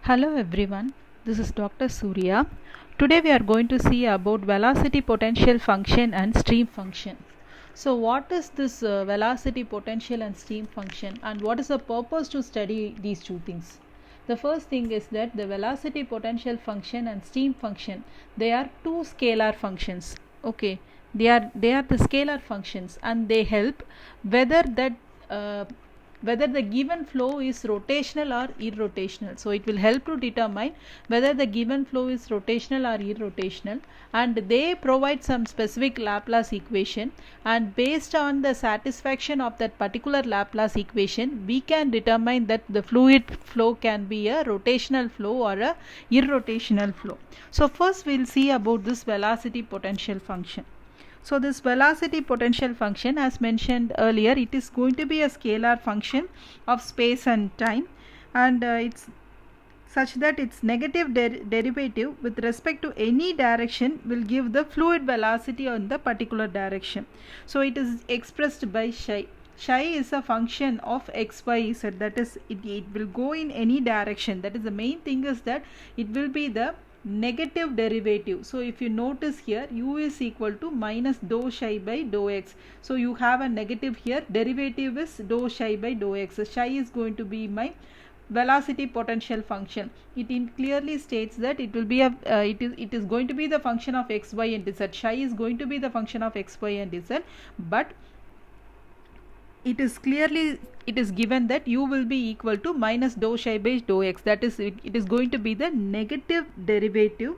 Hello everyone, this is Dr. Surya. Today we are going to see about velocity potential function and stream function. So what is this velocity potential and stream function, and what is the purpose to study these two things? The first thing is that the velocity potential function and stream function, they are two scalar functions. Okay, they are the scalar functions, and they help whether that uh, whether the given flow is rotational or irrotational. So it will help to determine whether the given flow is rotational or irrotational, and they provide some specific Laplace equation, and based on the satisfaction of that particular Laplace equation we can determine that the fluid flow can be a rotational flow or a irrotational flow. So first we'll see about this velocity potential function. So this velocity potential function, as mentioned earlier, it is going to be a scalar function of space and time, and it's such that its negative derivative with respect to any direction will give the fluid velocity on the particular direction. So it is expressed by psi. Psi is a function of x, y, z, that is it will go in any direction. That is the main thing, is that it will be the negative derivative. So if you notice here, u is equal to minus dou psi by dou x. So you have a negative here, derivative is dou psi by dou x. So psi is going to be my velocity potential function. It clearly states that it will be a it is going to be the function of x, y and z. Psi is going to be the function of x, y and z, but it is given that u will be equal to minus dou psi by dou x. That is, it is going to be the negative derivative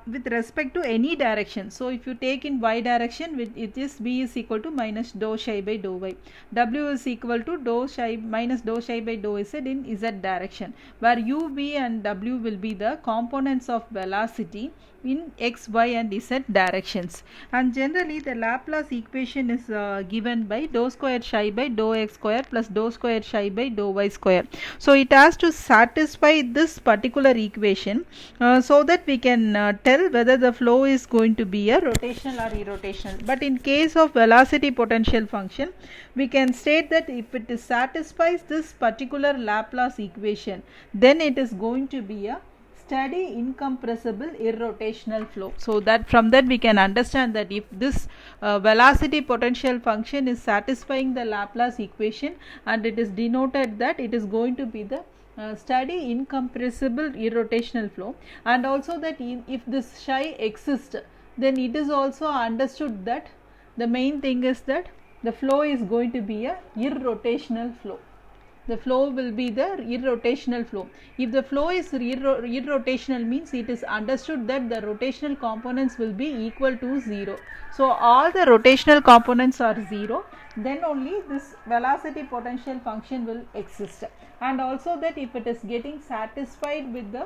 with respect to any direction. So if you take in y direction, it is v is equal to minus dou psi by dou y. W is equal to dou psi minus dou psi by dou z in z direction, where u, v and w will be the components of velocity in x, y and z directions. And generally the Laplace equation is given by dou square psi by dou x square plus dou square psi by dou y square. So it has to satisfy this particular equation so that we can tell whether the flow is going to be a rotational or irrotational. But in case of velocity potential function, we can state that if it satisfies this particular Laplace equation, then it is going to be a steady incompressible irrotational flow. So that from that we can understand that if this velocity potential function is satisfying the Laplace equation, and it is denoted that it is going to be the steady incompressible irrotational flow, and also that if this psi exists, then it is also understood that the main thing is that the flow is going to be a irrotational flow. The flow will be the irrotational flow. If the flow is irrotational, means it is understood that the rotational components will be equal to 0. So all the rotational components are 0, then only this velocity potential function will exist. And also that if it is getting satisfied with the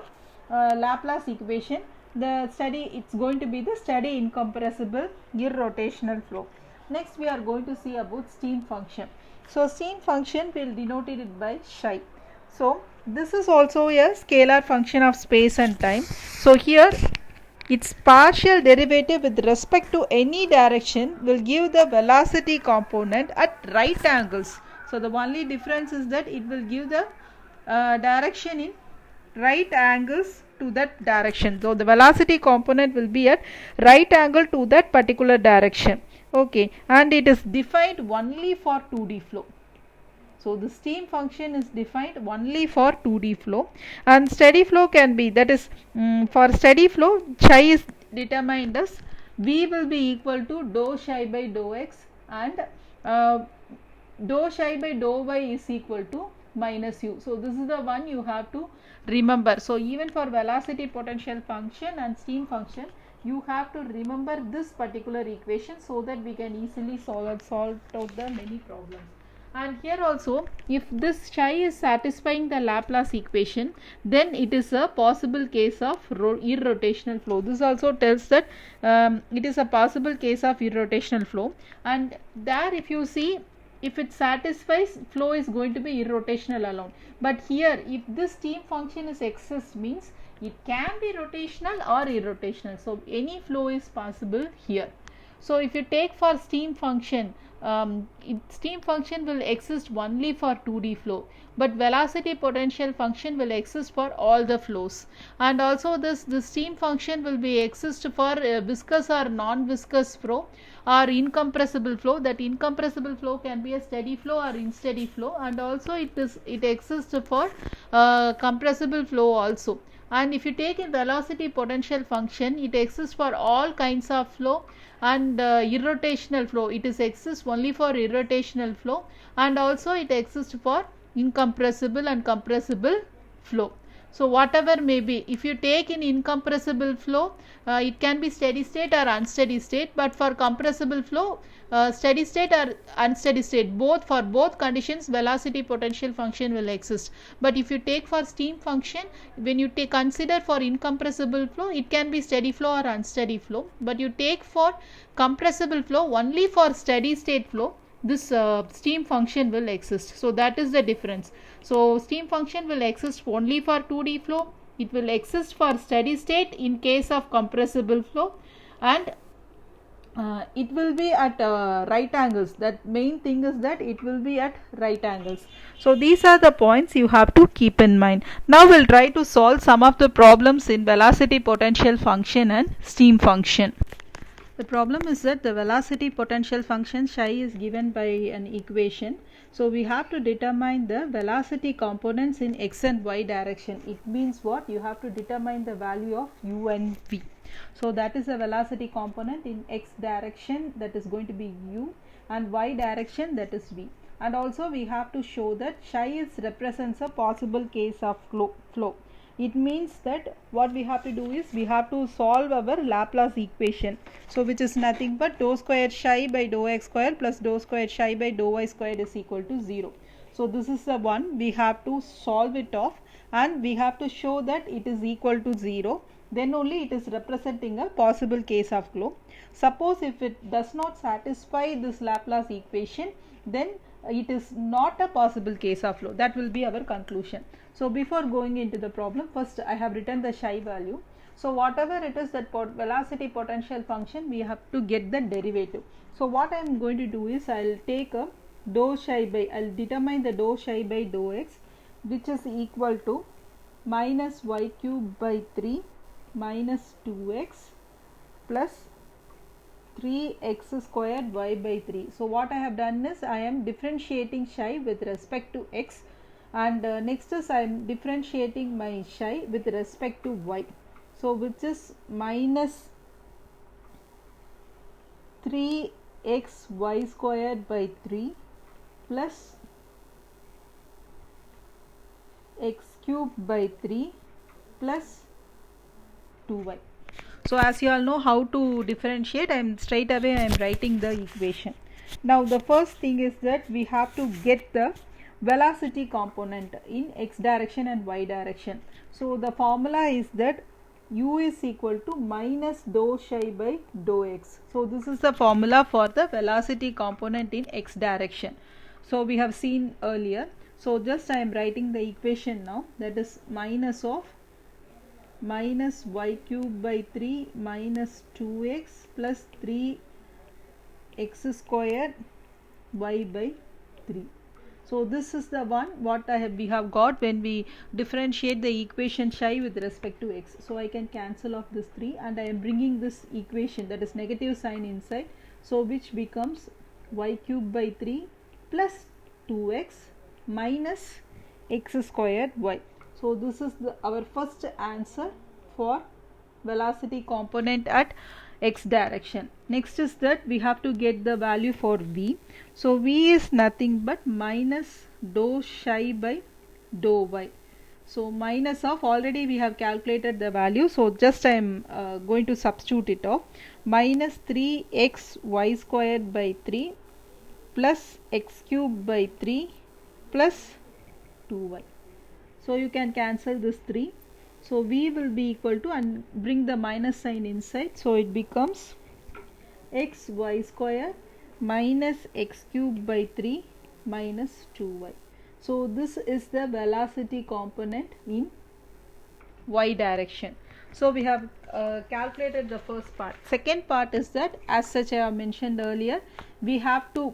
Laplace equation, it's going to be the steady incompressible irrotational flow. Next we are going to see about stream function. So stream function will denote it by psi. So this is also a scalar function of space and time. So here its partial derivative with respect to any direction will give the velocity component at right angles. So the only difference is that it will give the direction in right angles to that direction. So the velocity component will be at right angle to that particular direction. Okay, and it is defined only for 2D flow. So the stream function is defined only for 2D flow, and steady flow can be, that is for steady flow psi is determined as v will be equal to dou psi by dou x, and dou psi by dou y is equal to minus u. So this is the one you have to remember. So even for velocity potential function and stream function, you have to remember this particular equation so that we can easily solve out the many problems. And here also, if this psi is satisfying the Laplace equation, then it is a possible case of irrotational flow. This also tells that it is a possible case of irrotational flow. And there if you see, if it satisfies, flow is going to be irrotational alone. But here if this stream function is exists, means it can be rotational or irrotational. So any flow is possible here. So if you take for stream function, stream function will exist only for 2D flow, but velocity potential function will exist for all the flows. And also this stream function will be exist for viscous or non-viscous flow or incompressible flow. That incompressible flow can be a steady flow or unsteady flow, and also it exists for compressible flow also. And if you take a velocity potential function, it exists for all kinds of flow, and irrotational flow, it is exists only for irrotational flow, and also it exists for incompressible and compressible flow. So whatever may be, if you take in incompressible flow, it can be steady state or unsteady state, but for compressible flow, steady state or unsteady state, both, for both conditions velocity potential function will exist. But if you take for stream function, when you consider for incompressible flow, it can be steady flow or unsteady flow, but you take for compressible flow only for steady state flow, this stream function will exist. So that is the difference. So stream function will exist only for 2D flow, it will exist for steady state in case of compressible flow, and it will be at right angles. That main thing is that it will be at right angles. So these are the points you have to keep in mind. Now we'll try to solve some of the problems in velocity potential function and stream function. The problem is that the velocity potential function psi is given by an equation. So we have to determine the velocity components in x and y direction. It means what? You have to determine the value of u and v. So that is the velocity component in x direction, that is going to be u, and y direction, that is v. And also we have to show that psi represents a possible case of flow. It means that what we have to do is we have to solve our Laplace equation, so which is nothing but dou square psi by dou x square plus dou square psi by dou y square is equal to 0. So this is the one we have to solve it off, and we have to show that it is equal to 0, then only it is representing a possible case of flow. Suppose if it does not satisfy this Laplace equation, then it is not a possible case of flow. That will be our conclusion. So before going into the problem, first I have written the psi value. So whatever it is, that velocity potential function, we have to get the derivative. So what I am going to do is I will take a dou psi by, I will determine the dou psi by dou x, which is equal to minus y cube by 3 minus 2x plus 3x squared y by 3. So what I have done is I am differentiating psi with respect to x, and next is I am differentiating my psi with respect to y. So which is minus 3xy squared by 3 plus x cubed by 3 plus 2y. So as you all know how to differentiate, I am straight away I am writing the equation. Now the first thing is that we have to get the velocity component in x direction and y direction. So the formula is that u is equal to minus dou psi by dou x. So this is the formula for the velocity component in x direction. So we have seen earlier. So just I am writing the equation now, that is minus of minus y cube by 3 minus 2x plus 3x squared y by 3. So this is the one what we have got when we differentiate the equation psi with respect to x. So I can cancel off this 3, and I am bringing this equation, that is negative sign, inside. So which becomes y cube by 3 plus 2x minus x squared y. So this is our first answer for velocity component at x direction. Next is that we have to get the value for v. So v is nothing but minus dou psi by dou y. So minus of, already we have calculated the value, so just I am going to substitute it off. Minus 3xy squared by 3 plus x cubed by 3 plus 2y. So you can cancel this 3. So v will be equal to, and bring the minus sign inside, so it becomes xy square minus x cubed by 3 minus 2y. So this is the velocity component in y direction. So we have calculated the first part. Second part is that, as such I have mentioned earlier, we have to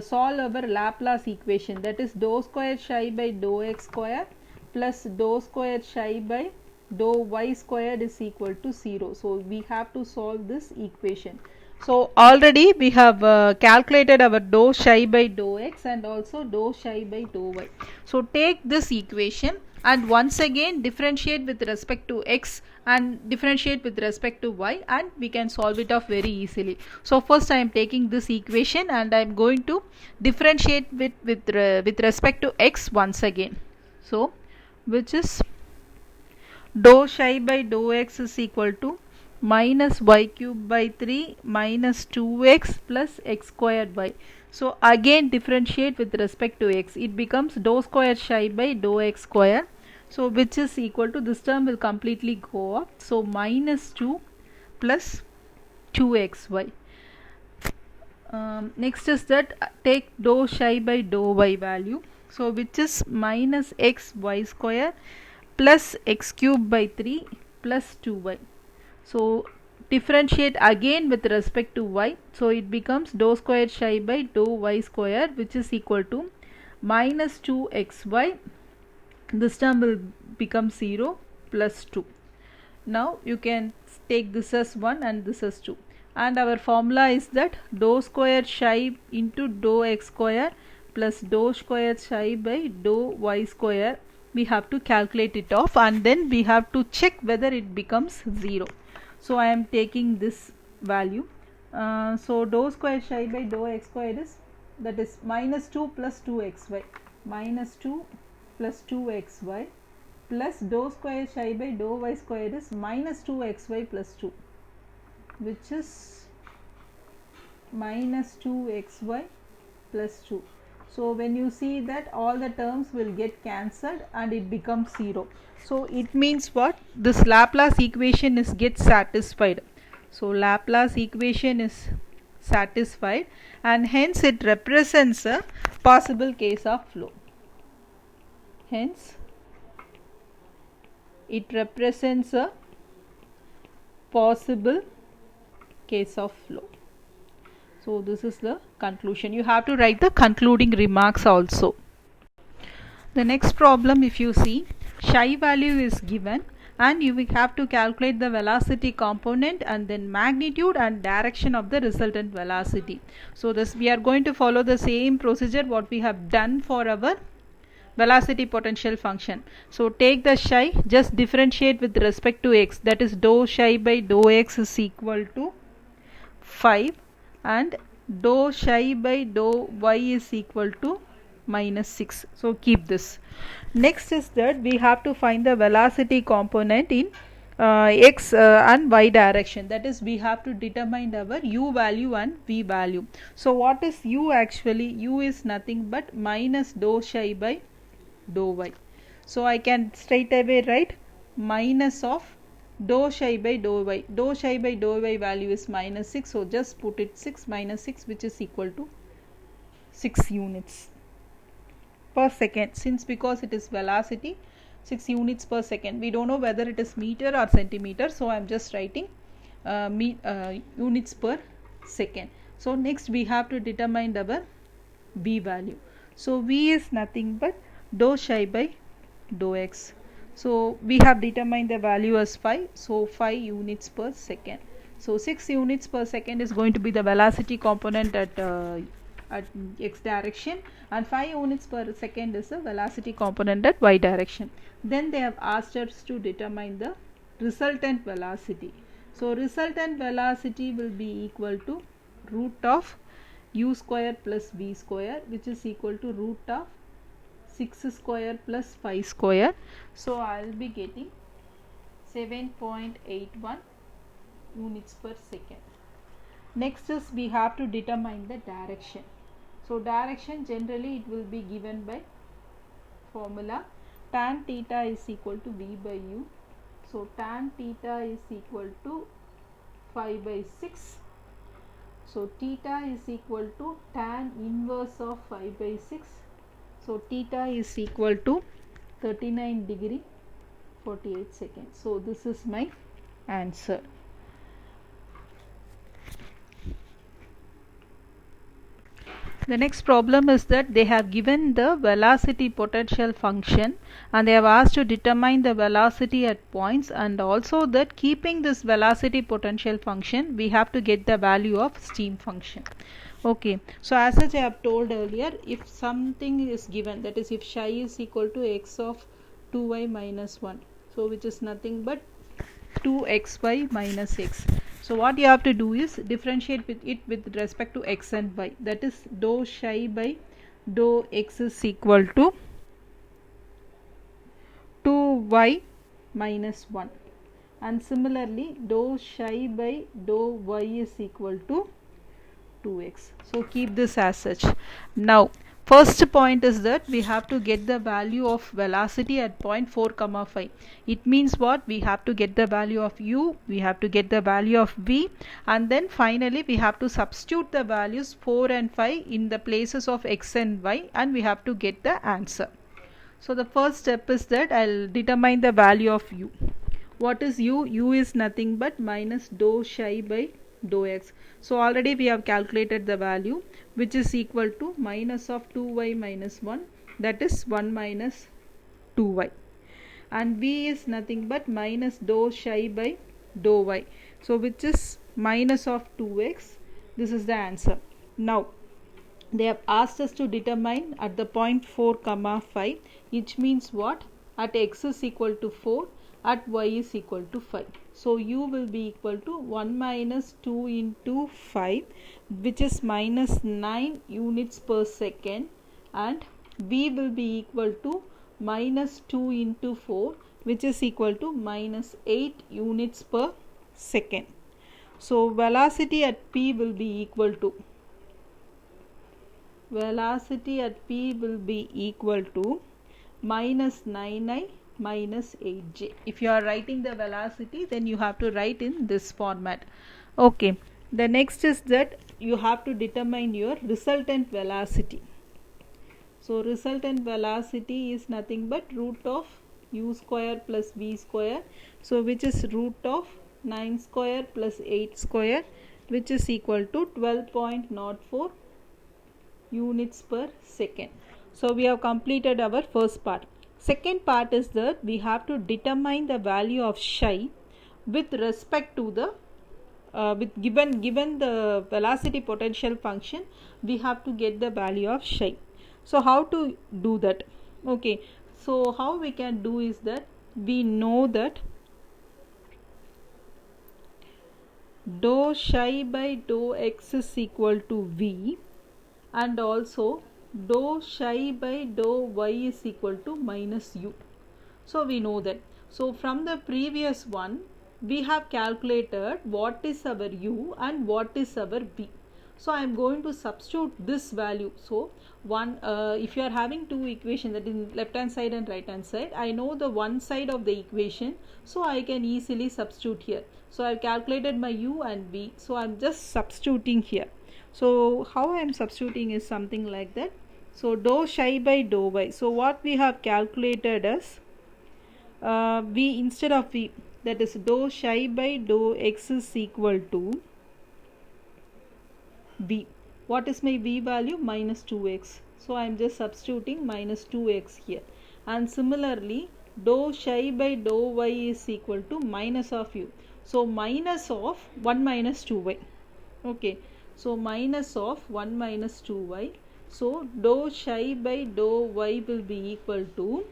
solve our Laplace equation, that is dou squared psi by dou x square plus dou squared psi by dou y squared is equal to 0. So we have to solve this equation. So already we have calculated our dou psi by dou x and also dou psi by dou y. So take this equation and once again differentiate with respect to x and differentiate with respect to y, and we can solve it off very easily. So first I am taking this equation and I am going to differentiate with respect to x once again. So which is dou psi by dou x is equal to minus y cube by 3 minus 2x plus x squared y. So again differentiate with respect to x, it becomes dou squared psi by dou x square, so which is equal to, this term will completely go up, so minus 2 plus 2xy. Next is that take dou psi by dou y value, so which is minus x y square plus x cube by 3 plus 2y. So differentiate again with respect to y, so it becomes dou squared psi by dou y square, which is equal to minus 2xy, this term will become 0 plus 2. Now you can take this as 1 and this as 2, and our formula is that dou squared psi into dou x square plus dou squared psi by dou y square, we have to calculate it off and then we have to check whether it becomes 0. So I am taking this value. So dou squared psi by dou x squared is, that is minus 2 plus 2xy, minus 2 plus 2xy plus dou squared psi by dou y squared is minus 2xy plus 2, which is minus 2xy plus 2. So when you see that, all the terms will get cancelled and it becomes 0. So it means what? This Laplace equation is get satisfied. So Laplace equation is satisfied and hence it represents a possible case of flow. Hence it represents a possible case of flow. So this is the conclusion. You have to write the concluding remarks also. The next problem, if you see, psi value is given and you will have to calculate the velocity component and then magnitude and direction of the resultant velocity. So this, we are going to follow the same procedure what we have done for our velocity potential function. So take the psi, just differentiate with respect to x, that is dou psi by dou x is equal to 5 and dou psi by dou y is equal to minus 6. So keep this. Next is that we have to find the velocity component in x and y direction, that is we have to determine our u value and v value. So what is u actually? U is nothing but minus dou psi by dou y. So I can straight away write minus of dou psi by dou y. Dou psi by dou y value is minus 6, so just put it 6 minus 6, which is equal to 6 units per second, since because it is velocity, 6 units per second. We don't know whether it is meter or centimeter, so I am just writing units per second. So next we have to determine our v value. So v is nothing but dou psi by dou x. So we have determined the value as 5, so 5 units per second. So 6 units per second is going to be the velocity component at x direction, and 5 units per second is the velocity component at y direction. Then they have asked us to determine the resultant velocity. So resultant velocity will be equal to root of u square plus v square, which is equal to root of 6 square plus 5 square. So I will be getting 7.81 units per second. Next is we have to determine the direction. So direction, generally it will be given by formula tan theta is equal to v by u. So tan theta is equal to 5 by 6. So theta is equal to tan inverse of 5 by 6. So theta is equal to 39 degree 48 seconds. So this is my answer. The next problem is that they have given the velocity potential function and they have asked to determine the velocity at points, and also that keeping this velocity potential function we have to get the value of stream function. Okay, so as such I have told earlier, if something is given, that is if psi is equal to x of 2y minus 1, so which is nothing but 2xy minus x. So what you have to do is differentiate with it with respect to x and y, that is dou psi by dou x is equal to 2y minus 1, and similarly dou psi by dou y is equal to 2x. So keep this as such. Now first point is that we have to get the value of velocity at point 4 comma 5. It means what? We have to get the value of u, we have to get the value of v, and then finally we have to substitute the values 4 and 5 in the places of x and y, and we have to get the answer. So the first step is that I'll determine the value of u. What is u? U is nothing but minus dou psi by dou x. So already we have calculated the value, which is equal to minus of 2y minus 1, that is 1 minus 2y, and v is nothing but minus dou psi by dou y, so which is minus of 2x. This is the answer. Now they have asked us to determine at the point 4 comma 5, which means what? At x is equal to 4, at y is equal to 5. So u will be equal to 1 minus 2 into 5, which is minus 9 units per second, and v will be equal to minus 2 into 4, which is equal to minus 8 units per second. So velocity at p will be equal to minus 9i minus 8j. If you are writing the velocity, then you have to write in this format. Okay, the next is that you have to determine your resultant velocity. So resultant velocity is nothing but root of u square plus v square, so which is root of 9 square plus 8 square, which is equal to 12.04 units per second. So we have completed our first part. Second part is that we have to determine the value of psi with respect to the given the velocity potential function, we have to get the value of psi. So how to do that? Okay, so how we can do is that we know that dou psi by dou x is equal to v, and also dou psi by dou y is equal to minus u. So we know that. So from the previous one, we have calculated what is our u and what is our v. So I am going to substitute this value. So if you are having two equations, that is left hand side and right hand side, I know the one side of the equation, so I can easily substitute here. So I have calculated my u and v, so I am just substituting here. So how I am substituting is something like that. So dou psi by dou y, so what we have calculated is v instead of v, that is dou psi by dou x is equal to v. What is my v value? Minus 2x. So I am just substituting minus 2x here. And similarly dou psi by dou y is equal to minus of u. So minus of 1 minus 2y. Okay. So minus of 1 minus 2y. So dou psi by dou y will be equal to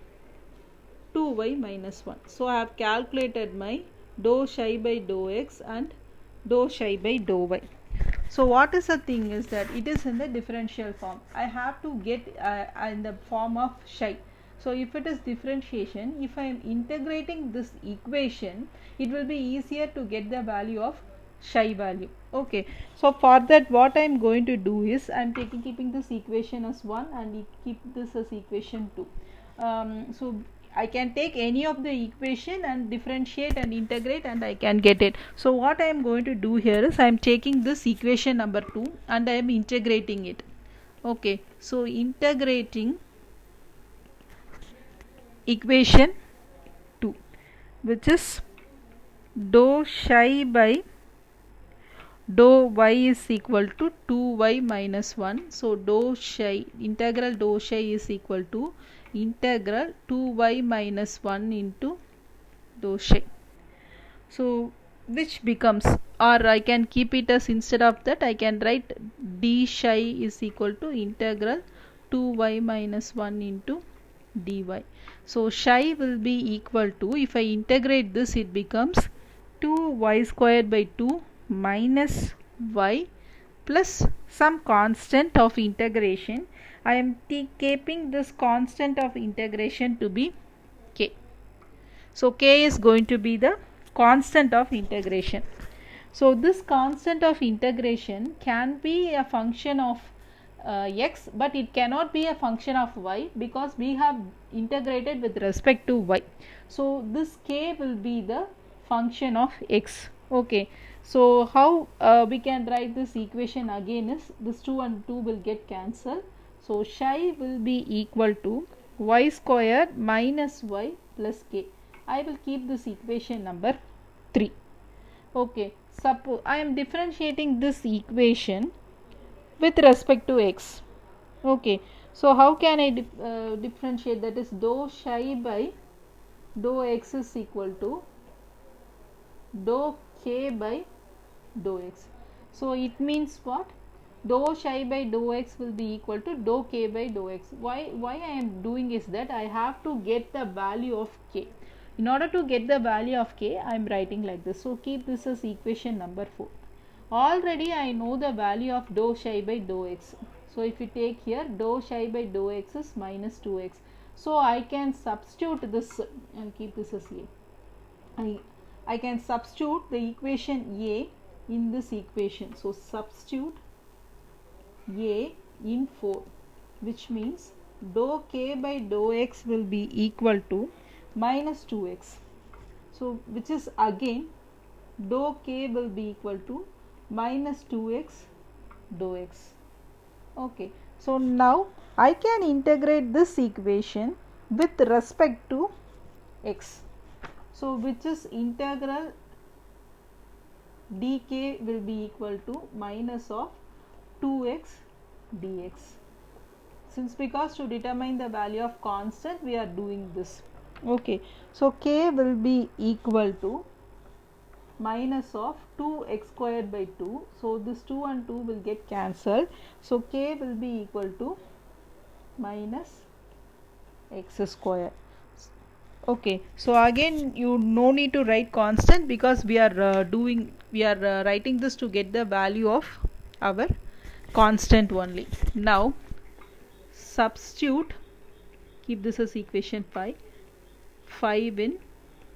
2y minus 1. So I have calculated my dou psi by dou x and dou psi by dou y. So what is the thing is that it is in the differential form. I have to get in the form of psi. So if it is differentiation, if I am integrating this equation, it will be easier to get the value of psi value. Okay, so for that what I am going to do is I am keeping this equation as 1 and keep this as equation 2. So I can take any of the equation and differentiate and integrate and I can get it. So what I am going to do here is I am taking this equation number 2 and I am integrating it. Okay, so integrating equation 2, which is dou psi by dou y is equal to 2y minus 1. So dou psi, integral dou psi is equal to integral 2y minus 1 into dou psi. So which becomes, or I can keep it as, instead of that I can write d psi is equal to integral 2y minus 1 into dy. So psi will be equal to, if I integrate this, it becomes 2y squared by 2 minus y plus some constant of integration. I am keeping this constant of integration to be k. So k is going to be the constant of integration. So this constant of integration can be a function of x, but it cannot be a function of y because we have integrated with respect to y. So this k will be the function of x. Okay, so how we can write this equation again is, this 2 and 2 will get cancelled. So psi will be equal to y square minus y plus k. I will keep this equation number 3. Okay, suppose I am differentiating this equation with respect to x. Okay, so how can I differentiate? That is dou psi by dou x is equal to dou k by dou x. So it means what? Dou psi by dou x will be equal to dou k by dou x. Why I am doing is that I have to get the value of k. In order to get the value of k, I am writing like this. So keep this as equation number 4. Already I know the value of dou psi by dou x. So if you take here, dou psi by dou x is minus 2x. So I can substitute this, and keep this as a. I can substitute the equation a in this equation. So substitute a in 4, which means dou k by dou x will be equal to minus 2x. So which is again dou k will be equal to minus 2x dou x. Okay, so now I can integrate this equation with respect to x. So which is integral dk will be equal to minus of 2x dx. Since because to determine the value of constant we are doing this. Okay, so k will be equal to minus of 2x squared by 2. So this 2 and 2 will get cancelled. So k will be equal to minus x square. Okay, so again you no need to write constant because we are writing this to get the value of our constant only. Now substitute, keep this as equation 5 in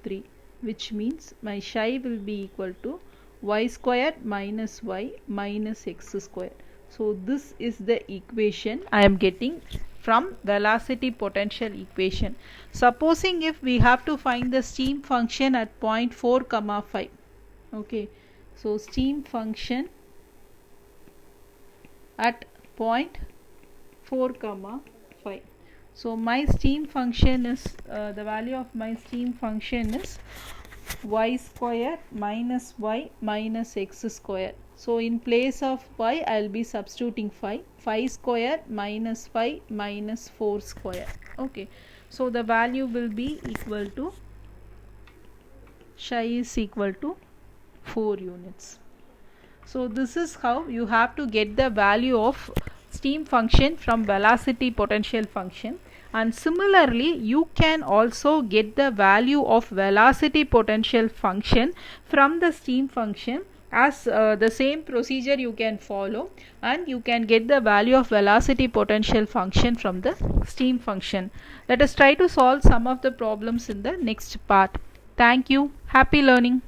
3, which means my psi will be equal to y square minus y minus x square. So this is the equation I am getting from velocity potential equation. Supposing if we have to find the stream function at point 4 comma 5. Okay, so stream function at point 4 comma 5. So my stream function is the value of my stream function is y square minus y minus x square. So in place of y I will be substituting 5 square minus 5 minus 4 square. Okay, so the value will be equal to psi is equal to 4 units. So this is how you have to get the value of stream function from velocity potential function. And similarly you can also get the value of velocity potential function from the stream function, as the same procedure you can follow, and you can get the value of velocity potential function from the stream function. Let us try to solve some of the problems in the next part. Thank you. Happy learning.